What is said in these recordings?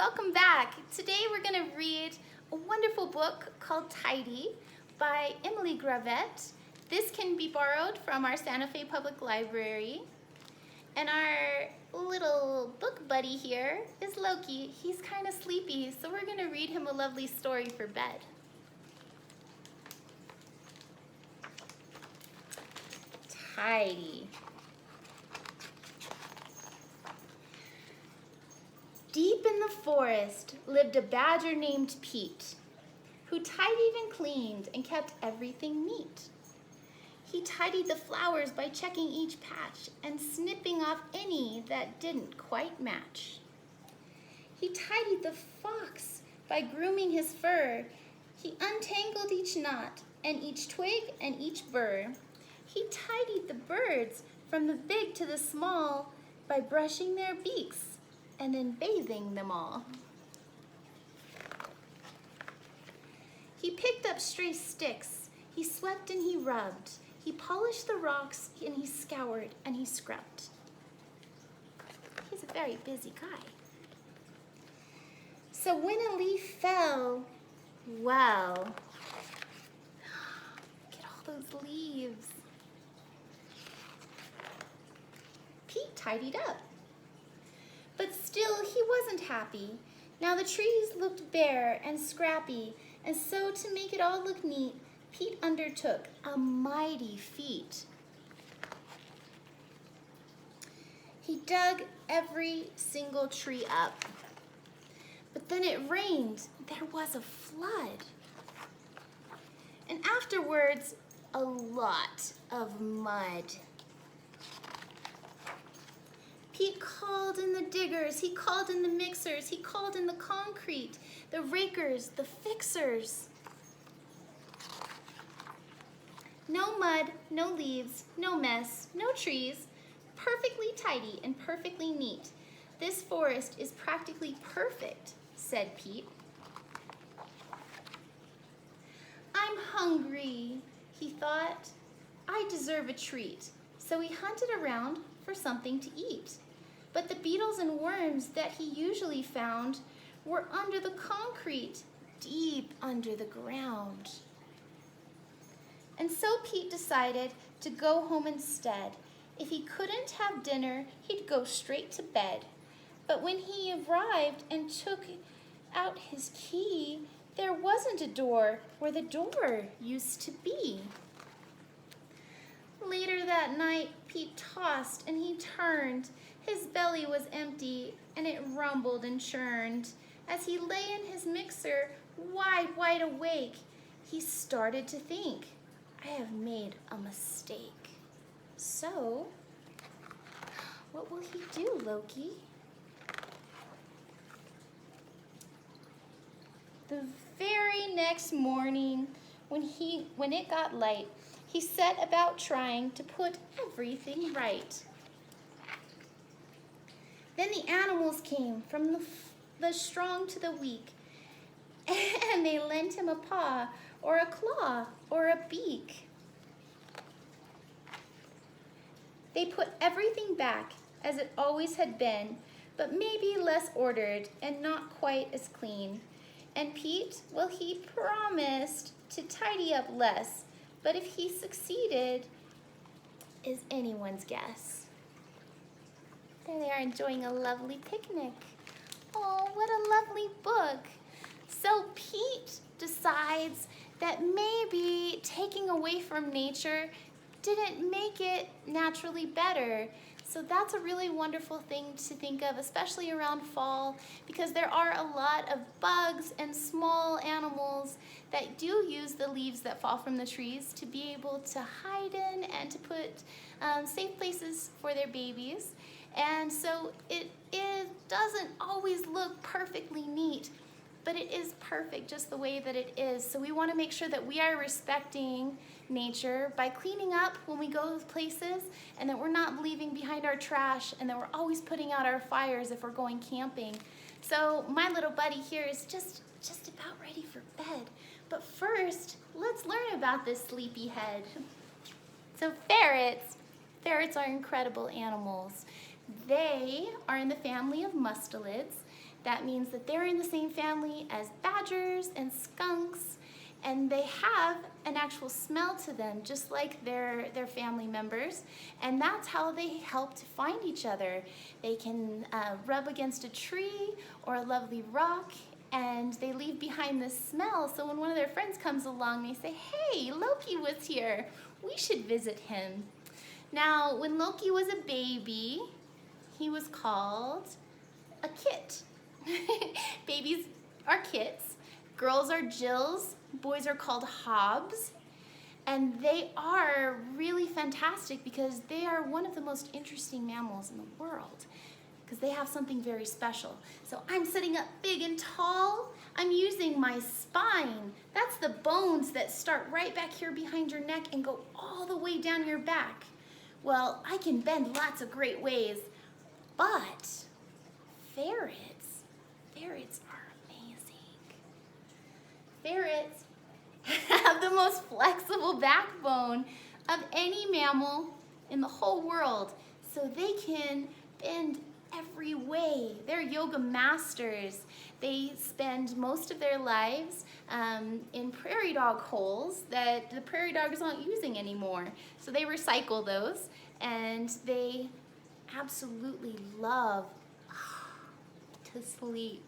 welcome back. Today we're going to read a wonderful book called Tidy by Emily Gravett. This can be borrowed from our Santa Fe Public Library. And our little book buddy here is Loki. He's kind of sleepy, so we're going to read him a lovely story for bed. Tidy. Deep in the forest lived a badger named Pete, who tidied and cleaned and kept everything neat. He tidied the flowers by checking each patch and snipping off any that didn't quite match. He tidied the fox by grooming his fur. He untangled each knot and each twig and each burr. He tidied the birds from the big to the small by brushing their beaks and then bathing them all. He picked up stray sticks. He swept and he rubbed. He polished the rocks and he scoured and he scrubbed. He's a very busy guy. So when a leaf fell, well, look at all those leaves. Pete tidied up. But still, he wasn't happy. Now the trees looked bare and scrappy, and so to make it all look neat, Pete undertook a mighty feat. He dug every single tree up. But then it rained. There was a flood. And afterwards, a lot of mud. Pete called in the diggers, he called in the mixers, he called in the concrete, the rakers, the fixers. No mud, no leaves, no mess, no trees, perfectly tidy and perfectly neat. This forest is practically perfect, said Pete. I'm hungry, he thought. I deserve a treat. So he hunted around for something to eat. But the beetles and worms that he usually found were under the concrete, deep under the ground. And so Pete decided to go home instead. If he couldn't have dinner, he'd go straight to bed. But when he arrived and took out his key, there wasn't a door where the door used to be. Later that night, Pete tossed and he turned. His belly was empty and it rumbled and churned. As he lay in his mixer, wide awake, he started to think, I have made a mistake. So, what will he do, Loki? The very next morning, when it got light, he set about trying to put everything right. Then the animals came, from the strong to the weak, and they lent him a paw, or a claw, or a beak. They put everything back as it always had been, but maybe less ordered and not quite as clean. And Pete, well, he promised to tidy up less, but if he succeeded, is anyone's guess. There they are enjoying a lovely picnic. Oh, what a lovely book. So Pete decides that maybe taking away from nature didn't make it naturally better. So that's a really wonderful thing to think of, especially around fall, because there are a lot of bugs and small animals that do use the leaves that fall from the trees to be able to hide in and to put safe places for their babies. And so it doesn't always look perfectly neat, but it is perfect just the way that it is. So we want to make sure that we are respecting nature by cleaning up when we go places, and that we're not leaving behind our trash, and that we're always putting out our fires if we're going camping. So my little buddy here is just about ready for bed. But first, let's learn about this sleepyhead. So ferrets are incredible animals. They are in the family of mustelids. That means that they're in the same family as badgers and skunks, and they have an actual smell to them, just like their family members, and that's how they help to find each other. They can rub against a tree or a lovely rock, and they leave behind this smell, so when one of their friends comes along, they say, "Hey, Loki was here. We should visit him." Now, when Loki was a baby, he was called a kit. Babies are kits, girls are Jills, boys are called Hobbs, and they are really fantastic because they are one of the most interesting mammals in the world because they have something very special. So I'm sitting up big and tall. I'm using my spine. That's the bones that start right back here behind your neck and go all the way down your back. Well, I can bend lots of great ways, but ferrets are amazing. Ferrets have the most flexible backbone of any mammal in the whole world, so they can bend every way. They're yoga masters. They spend most of their lives in prairie dog holes that the prairie dogs aren't using anymore. So they recycle those, and they absolutely love to sleep.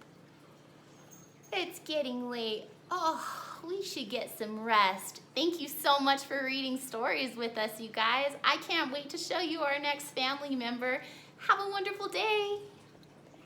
It's getting late. Oh, we should get some rest. Thank you so much for reading stories with us, you guys. I can't wait to show you our next family member. Have a wonderful day.